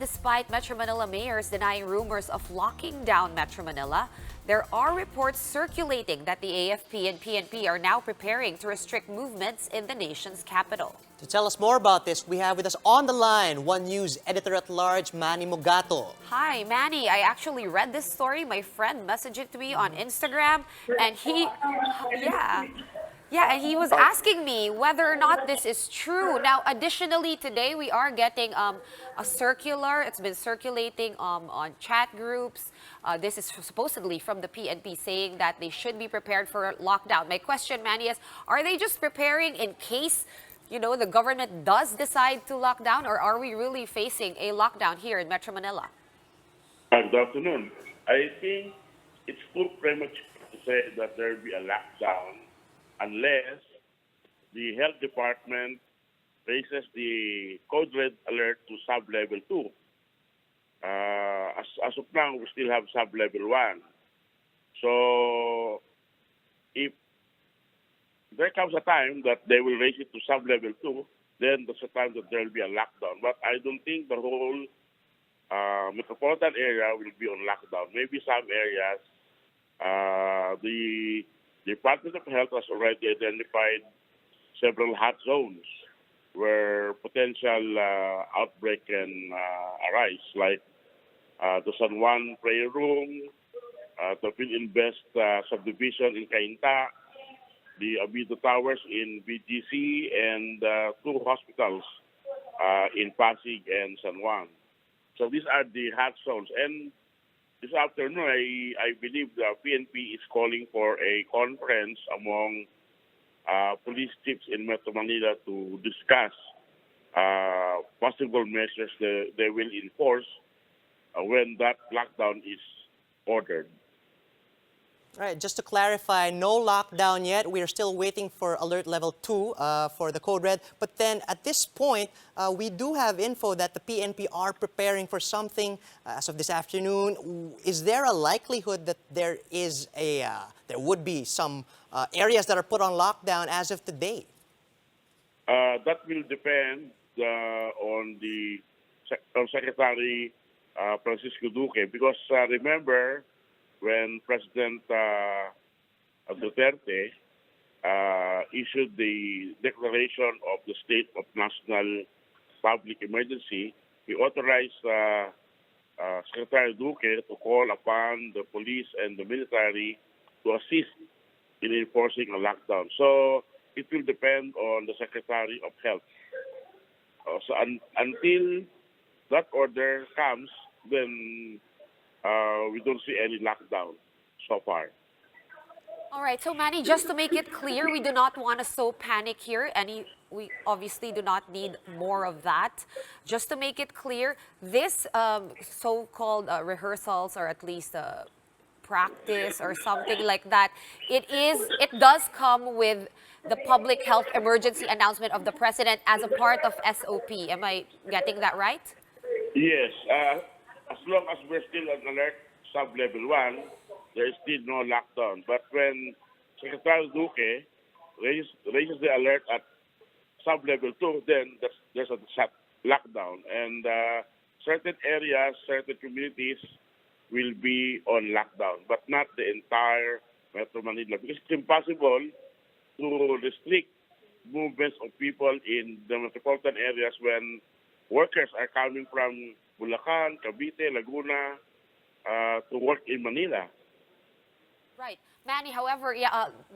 despite Metro Manila mayors denying rumors of locking down Metro Manila, there are reports circulating that the AFP and PNP are now preparing to restrict movements in the nation's capital. To tell us more about this, we have with us on the line One News Editor-at-Large Manny Mogato. Hi, Manny. I actually read this story. My friend messaged it to me on Instagram, and and he was asking me whether or not this is true. Now, additionally, today we are getting a circular. It's been circulating on chat groups. This is supposedly from the PNP saying that they should be prepared for lockdown. My question, Manny, is are they just preparing in case, the government does decide to lock down, or are we really facing a lockdown here in Metro Manila? Good afternoon. I think it's too premature to say that there will be a lockdown unless the health department raises the code red alert to sub-level 2. As of now, we still have sub-level 1. So if there comes a time that they will raise it to sub-level 2, then that's the time that there will be a lockdown. But I don't think the whole metropolitan area will be on lockdown. Maybe some areas, the Department of Health has already identified several hot zones where potential outbreak can arise, like the San Juan Prayer Room, the Phil-Invest subdivision in Cainta, the Abido Towers in BGC, and 2 hospitals in Pasig and San Juan. So these are the hot zones. And this afternoon, I believe the PNP is calling for a conference among police chiefs in Metro Manila to discuss possible measures they will enforce when that lockdown is ordered. All right, just to clarify, no lockdown yet. We are still waiting for alert level 2 for the code red. But then at this point, we do have info that the PNP are preparing for something as of this afternoon. Is there a likelihood that there would be some areas that are put on lockdown as of today? That will depend on the Secretary Francisco Duque, because remember, when President Duterte issued the declaration of the state of national public emergency, he authorized Secretary Duque to call upon the police and the military to assist in enforcing a lockdown. So it will depend on the Secretary of Health. Until that order comes, then we don't see any lockdown so far. All right, so Manny, just to make it clear, we do not want to sow panic here. We obviously do not need more of that. Just to make it clear, this so-called rehearsals, or at least practice or something like that, it does come with the public health emergency announcement of the president as a part of SOP. Am I getting that right? Yes. As long as we're still on alert sub-level 1, there is still no lockdown. But when Secretary Duque raises the alert at sub-level 2, then there's a lockdown. And certain areas, certain communities will be on lockdown, but not the entire Metro Manila. Because it's impossible to restrict movements of people in the metropolitan areas when workers are coming from Bulacan, Cavite, Laguna to work in Manila. Right. Manny, however,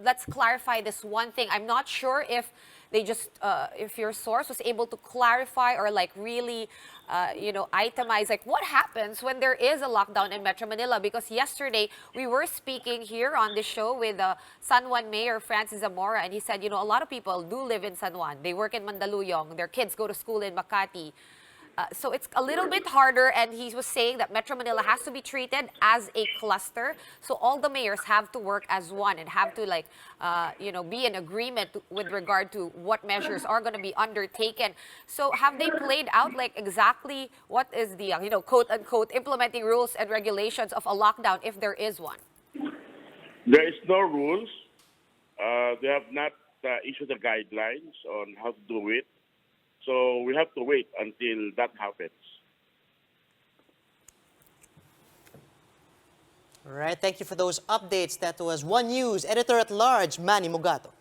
let's clarify this one thing. I'm not sure if they just, if your source was able to clarify or really, itemize what happens when there is a lockdown in Metro Manila. Because yesterday we were speaking here on the show with San Juan Mayor Francis Zamora, and he said, a lot of people do live in San Juan. They work in Mandaluyong. Their kids go to school in Makati. So it's a little bit harder, and he was saying that Metro Manila has to be treated as a cluster. So all the mayors have to work as one and have to be in agreement with regard to what measures are going to be undertaken. So have they played out exactly what is the quote unquote implementing rules and regulations of a lockdown if there is one? There is no rules. They have not issued the guidelines on how to do it. So we have to wait until that happens. All right, thank you for those updates. That was One News Editor-at-Large, Manny Mugato.